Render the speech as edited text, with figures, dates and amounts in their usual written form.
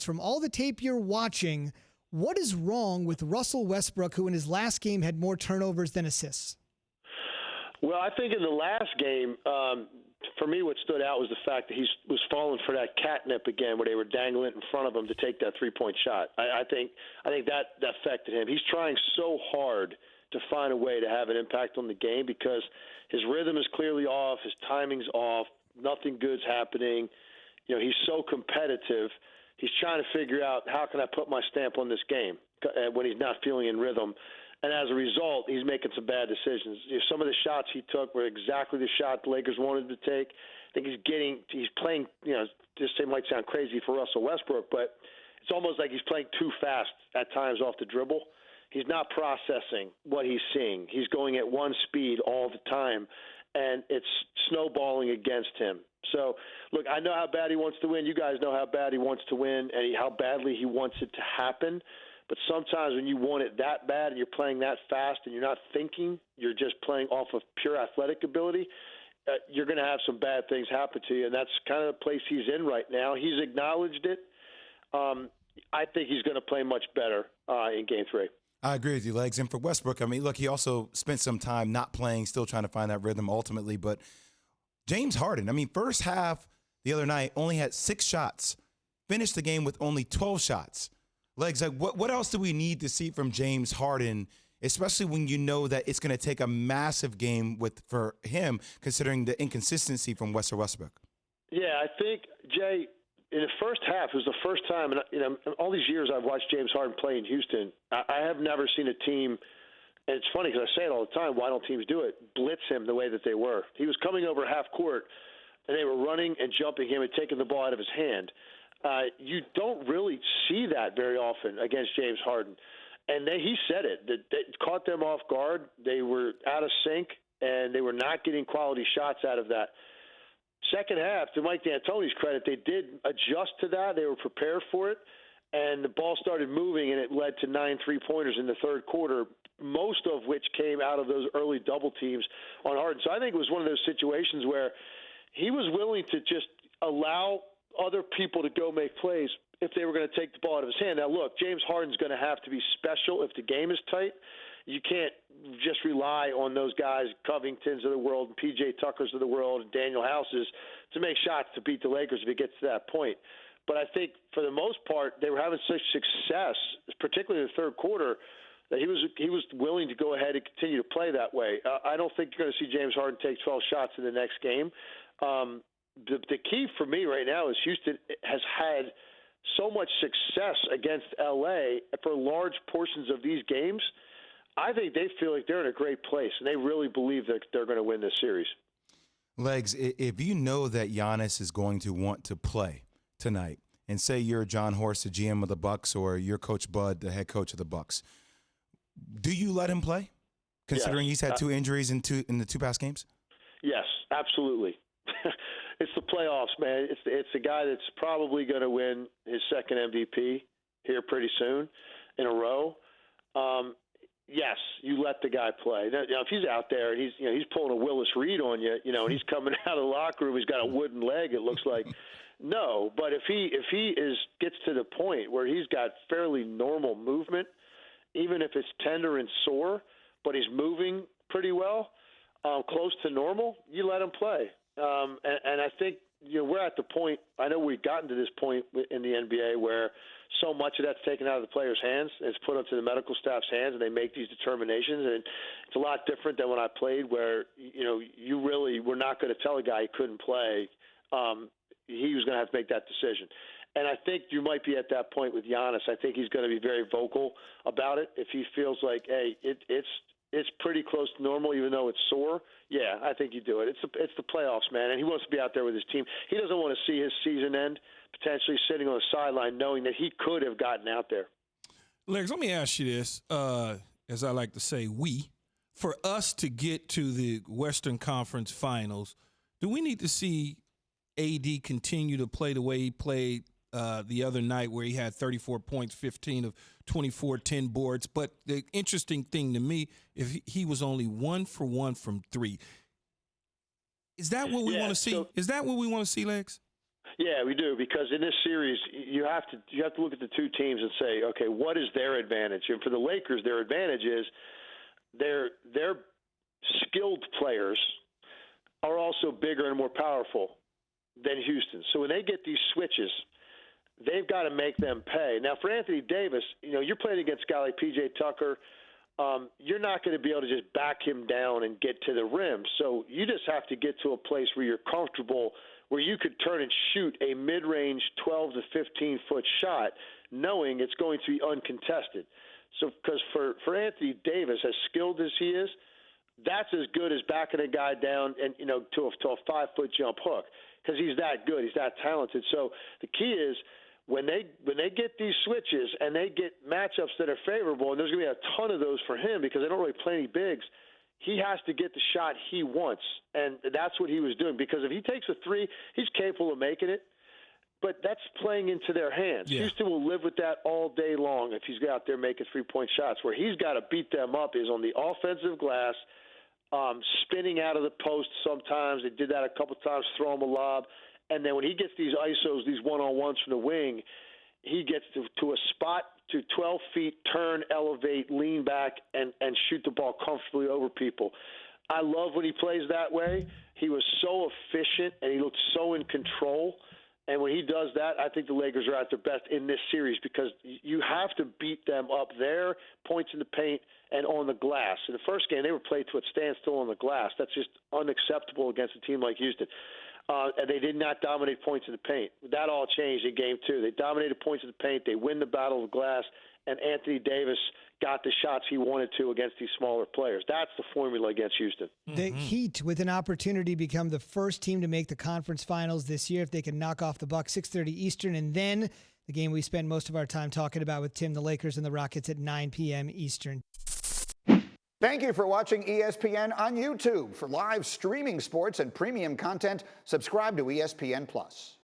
from all the tape you're watching, what is wrong with Russell Westbrook, who in his last game had more turnovers than assists? Well, I think in the last game, for me, what stood out was the fact that he was falling for that catnip again, where they were dangling it in front of him to take that three-point shot. I think that affected him. He's trying so hard to find a way to have an impact on the game because his rhythm is clearly off, his timing's off, nothing good's happening. You know, he's so competitive. He's trying to figure out, how can I put my stamp on this game when he's not feeling in rhythm. And as a result, he's making some bad decisions. Some of the shots he took were exactly the shot the Lakers wanted to take. I think he's playing, this might sound crazy for Russell Westbrook, but it's almost like he's playing too fast at times off the dribble. He's not processing what he's seeing. He's going at one speed all the time, and it's snowballing against him. So, look, I know how bad he wants to win. You guys know how bad he wants to win and how badly he wants it to happen. But sometimes when you want it that bad and you're playing that fast and you're not thinking, you're just playing off of pure athletic ability, you're going to have some bad things happen to you. And that's kind of the place he's in right now. He's acknowledged it. I think he's going to play much better in Game 3. I agree with you, Legs. And for Westbrook, I mean, look, he also spent some time not playing, still trying to find that rhythm ultimately. But James Harden, I mean, first half the other night only had 6 shots, finished the game with only 12 shots. Legs, like what else do we need to see from James Harden, especially when you know that it's going to take a massive game for him, considering the inconsistency from Russell Westbrook? Yeah, I think, Jay, in the first half, it was the first time, and all these years I've watched James Harden play in Houston, I have never seen a team, and it's funny because I say it all the time, why don't teams do it, blitz him the way that they were. He was coming over half court, and they were running and jumping him and taking the ball out of his hand. You don't really see that very often against James Harden. And he said it. That caught them off guard. They were out of sync, and they were not getting quality shots out of that. Second half, to Mike D'Antoni's credit, they did adjust to that. They were prepared for it, and the ball started moving, and it led to 9 3-pointers in the third quarter, most of which came out of those early double teams on Harden. So I think it was one of those situations where he was willing to just allow other people to go make plays if they were going to take the ball out of his hand. Now, look, James Harden's going to have to be special if the game is tight. You can't just rely on those guys, Covingtons of the world, and P.J. Tuckers of the world, and Daniel Houses to make shots to beat the Lakers if it gets to that point. But I think for the most part, they were having such success, particularly in the third quarter, that he was willing to go ahead and continue to play that way. I don't think you're going to see James Harden take 12 shots in the next game. The key for me right now is Houston has had so much success against L.A. for large portions of these games. I think they feel like they're in a great place, and they really believe that they're going to win this series. Legs, if you know that Giannis is going to want to play tonight, and say you're John Horst, the GM of the Bucks, or you're Coach Bud, the head coach of the Bucks, do you let him play, considering he's had 2 injuries in the 2 past games? Yes, absolutely. It's the playoffs, man. It's the guy that's probably going to win his second MVP here pretty soon in a row. Yes, you let the guy play. Now, if he's out there and he's pulling a Willis Reed on you, and he's coming out of the locker room, he's got a wooden leg. It looks like no. But if he gets to the point where he's got fairly normal movement, even if it's tender and sore, but he's moving pretty well, close to normal, you let him play. And I think we're at the point. I know we've gotten to this point in the NBA where so much of that's taken out of the players' hands. It's put up to the medical staff's hands, and they make these determinations. And it's a lot different than when I played, where you really were not going to tell a guy he couldn't play. He was going to have to make that decision. And I think you might be at that point with Giannis. I think he's going to be very vocal about it. If he feels like, hey, it's pretty close to normal, even though it's sore, yeah, I think you do it. It's the playoffs, man, and he wants to be out there with his team. He doesn't want to see his season end potentially sitting on the sideline knowing that he could have gotten out there. Legs, let me ask you this, as I like to say, for us to get to the Western Conference Finals, do we need to see AD continue to play the way he played the other night, where he had 34 points, 15 of 24, 10 boards? But the interesting thing to me, if he was only 1 for 1 from 3, is that what we want to see? Is that what we want to see, Legs? Yeah, we do, because in this series you have to look at the two teams and say, okay, what is their advantage? And for the Lakers, their advantage is their skilled players are also bigger and more powerful than Houston. So when they get these switches, they've got to make them pay. Now, for Anthony Davis, you're playing against a guy like P.J. Tucker. You're not going to be able to just back him down and get to the rim. So you just have to get to a place where you're comfortable, where you could turn and shoot a mid-range 12 to 15-foot shot, knowing it's going to be uncontested. So because for Anthony Davis, as skilled as he is, that's as good as backing a guy down and to a 5-foot jump hook, because he's that good, he's that talented. So the key is when they get these switches and they get matchups that are favorable, and there's going to be a ton of those for him because they don't really play any bigs, he has to get the shot he wants, and that's what he was doing. Because if he takes a three, he's capable of making it, but that's playing into their hands. Yeah. Houston will live with that all day long if he's out there making three-point shots. Where he's got to beat them up is on the offensive glass, spinning out of the post sometimes. They did that a couple times, throw him a lob. And then when he gets these ISOs, these one-on-ones from the wing, he gets to a spot to 12 feet, turn, elevate, lean back, and shoot the ball comfortably over people. I love when he plays that way. He was so efficient, and he looked so in control. And when he does that, I think the Lakers are at their best in this series, because you have to beat them up there, points in the paint, and on the glass. In the first game, they were played to a standstill on the glass. That's just unacceptable against a team like Houston. And they did not dominate points in the paint. That all changed in Game 2. They dominated points in the paint. They win the battle of the glass, and Anthony Davis got the shots he wanted to against these smaller players. That's the formula against Houston. The Heat, with an opportunity to become the first team to make the conference finals this year, if they can knock off the Bucks, 6:30 Eastern, and then the game we spend most of our time talking about with Tim, the Lakers and the Rockets at 9 p.m. Eastern. Thank you for watching ESPN on YouTube. For live streaming sports and premium content, subscribe to ESPN+.